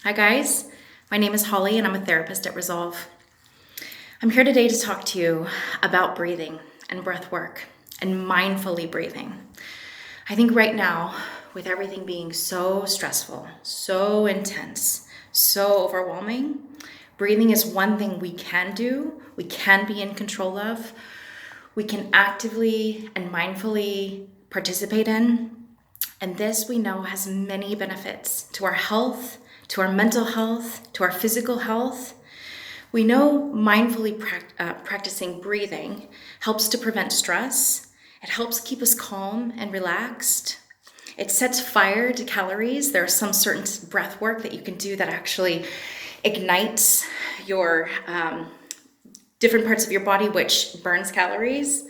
Hi guys, my name is Holly and I'm a therapist at Resolve. I'm here today to talk to you about breathing and breath work and mindfully breathing. I think right now, with everything being so stressful, so intense, so overwhelming, breathing is one thing we can do, we can be in control of, we can actively and mindfully participate in. And this we know has many benefits to our health, to our mental health, to our physical health. We know mindfully practicing breathing helps to prevent stress. It helps keep us calm and relaxed. It sets fire to calories. There are some certain breath work that you can do that actually ignites your different parts of your body, which burns calories.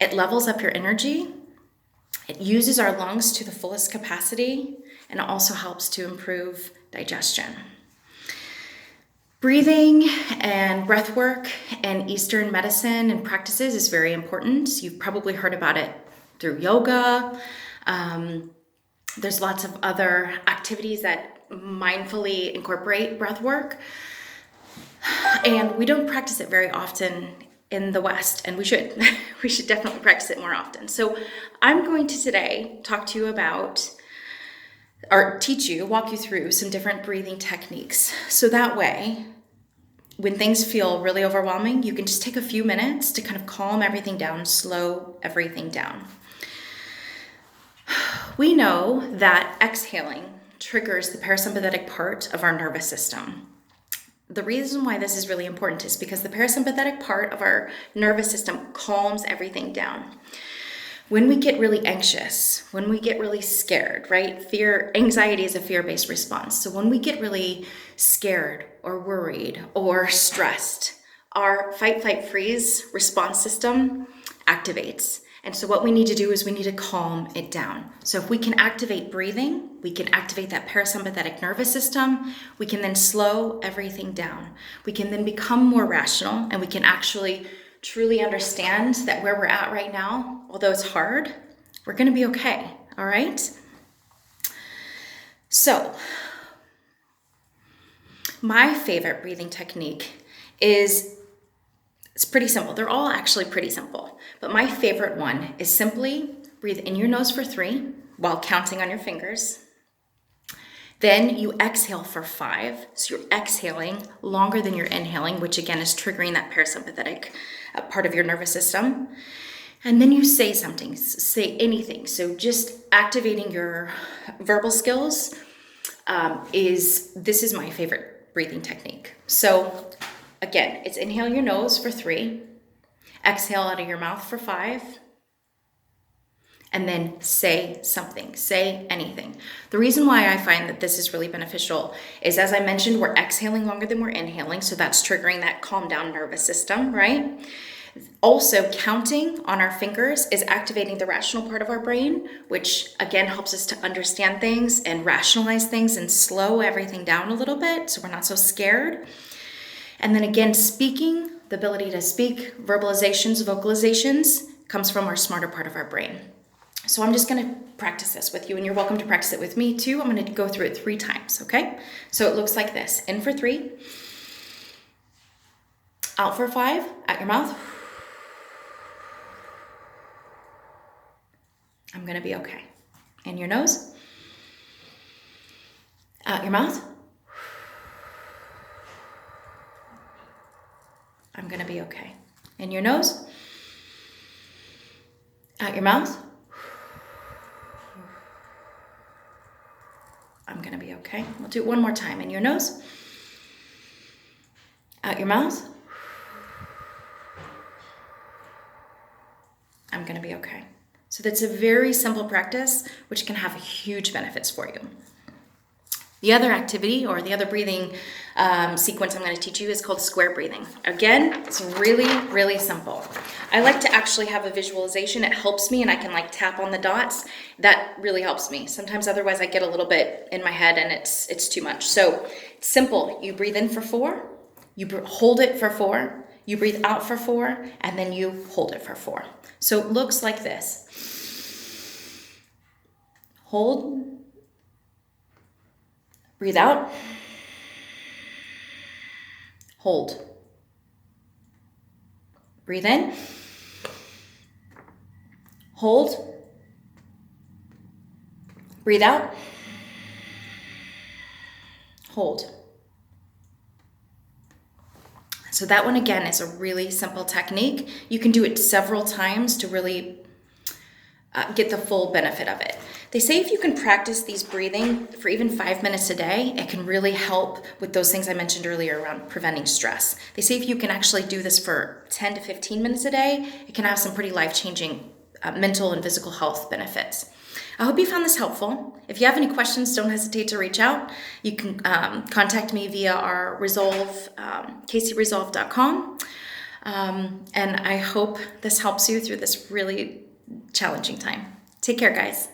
It levels up your energy. It uses our lungs to the fullest capacity, and it also helps to improve digestion. Breathing and breath work and Eastern medicine and practices is very important. You've probably heard about it through yoga. There's lots of other activities that mindfully incorporate breath work. And we don't practice it very often in the West, and we should. We should definitely practice it more often. So I'm going to today talk to you about, or walk you through some different breathing techniques. So that way, when things feel really overwhelming, you can just take a few minutes to kind of calm everything down, slow everything down. We know that exhaling triggers the parasympathetic part of our nervous system. The reason why this is really important is because the parasympathetic part of our nervous system calms everything down. When we get really anxious, when we get really scared, right? Anxiety is a fear-based response. So when we get really scared or worried or stressed, our fight, flight, freeze response system activates. And so what we need to do is we need to calm it down. So if we can activate breathing, we can activate that parasympathetic nervous system, we can then slow everything down. We can then become more rational, and we can actually truly understand that where we're at right now, although it's hard, we're going to be okay, all right? So my favorite breathing technique it's pretty simple. They're all actually pretty simple. But my favorite one is simply breathe in your nose for 3 while counting on your fingers. Then you exhale for 5. So you're exhaling longer than you're inhaling, which again is triggering that parasympathetic part of your nervous system. And then you say something, say anything. So just activating your verbal skills this is my favorite breathing technique. So again, it's inhale your nose for 3, exhale out of your mouth for 5, and then say something, say anything. The reason why I find that this is really beneficial is, as I mentioned, we're exhaling longer than we're inhaling, so that's triggering that calm down nervous system, right? Also, counting on our fingers is activating the rational part of our brain, which again helps us to understand things and rationalize things and slow everything down a little bit so we're not so scared. And then again, speaking, the ability to speak, vocalizations comes from our smarter part of our brain. So I'm just going to practice this with you, and you're welcome to practice it with me too. I'm going to go through it 3 times, okay? So it looks like this. In for 3, out for 5, out your mouth. I'm going to be okay. In your nose, out your mouth. I'm going to be okay. In your nose, out your mouth. I'm going to be okay. We'll do it one more time. In your nose, out your mouth. I'm going to be okay. So that's a very simple practice, which can have huge benefits for you. The other activity, or the other breathing sequence I'm going to teach you, is called square breathing. Again, it's really, really simple. I like to actually have a visualization. It helps me, and I can tap on the dots. That really helps me. Sometimes otherwise I get a little bit in my head and it's too much. So it's simple. You breathe in for 4, you hold it for 4, you breathe out for 4, and then you hold it for 4. So it looks like this. Hold. Breathe out. hold. Breathe in, hold, breathe out, hold. So that one again is a really simple technique. You can do it several times to really get the full benefit of it. They say if you can practice these breathing for even 5 minutes a day, it can really help with those things I mentioned earlier around preventing stress. They say if you can actually do this for 10 to 15 minutes a day, it can have some pretty life-changing mental and physical health benefits. I hope you found this helpful. If you have any questions, don't hesitate to reach out. You can contact me via our Resolve, kcresolve.com. And I hope this helps you through this really challenging time. Take care, guys.